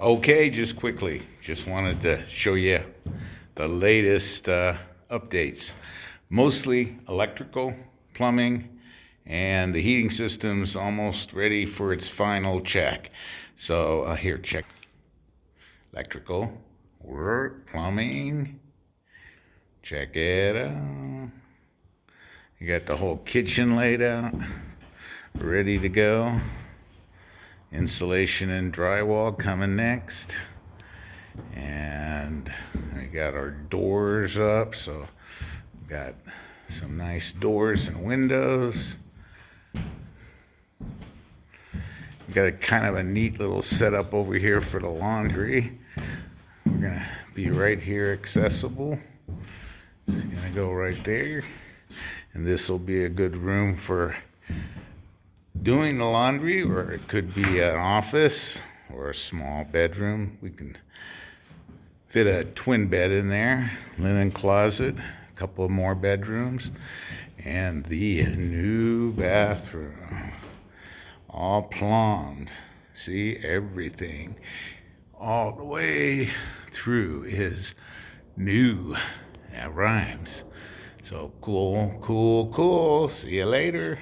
Okay, just quickly, just wanted to show you the latest updates. Mostly electrical, plumbing, and the heating system's almost ready for its final check. So here, check electrical, work, plumbing, check it out. You got the whole kitchen laid out, ready to go. Insulation and drywall coming next. And we got our doors up, so we got some nice doors and windows. We got a kind of a neat little setup over here for the laundry. We're gonna be right here accessible. It's gonna go right there, and this will be a good room for doing the laundry, or it could be an office or a small bedroom. We can fit a twin bed in there, linen closet, a couple of more bedrooms, and the new bathroom, all plumbed. See, everything all the way through is new. That rhymes. So cool, cool, cool. See you later.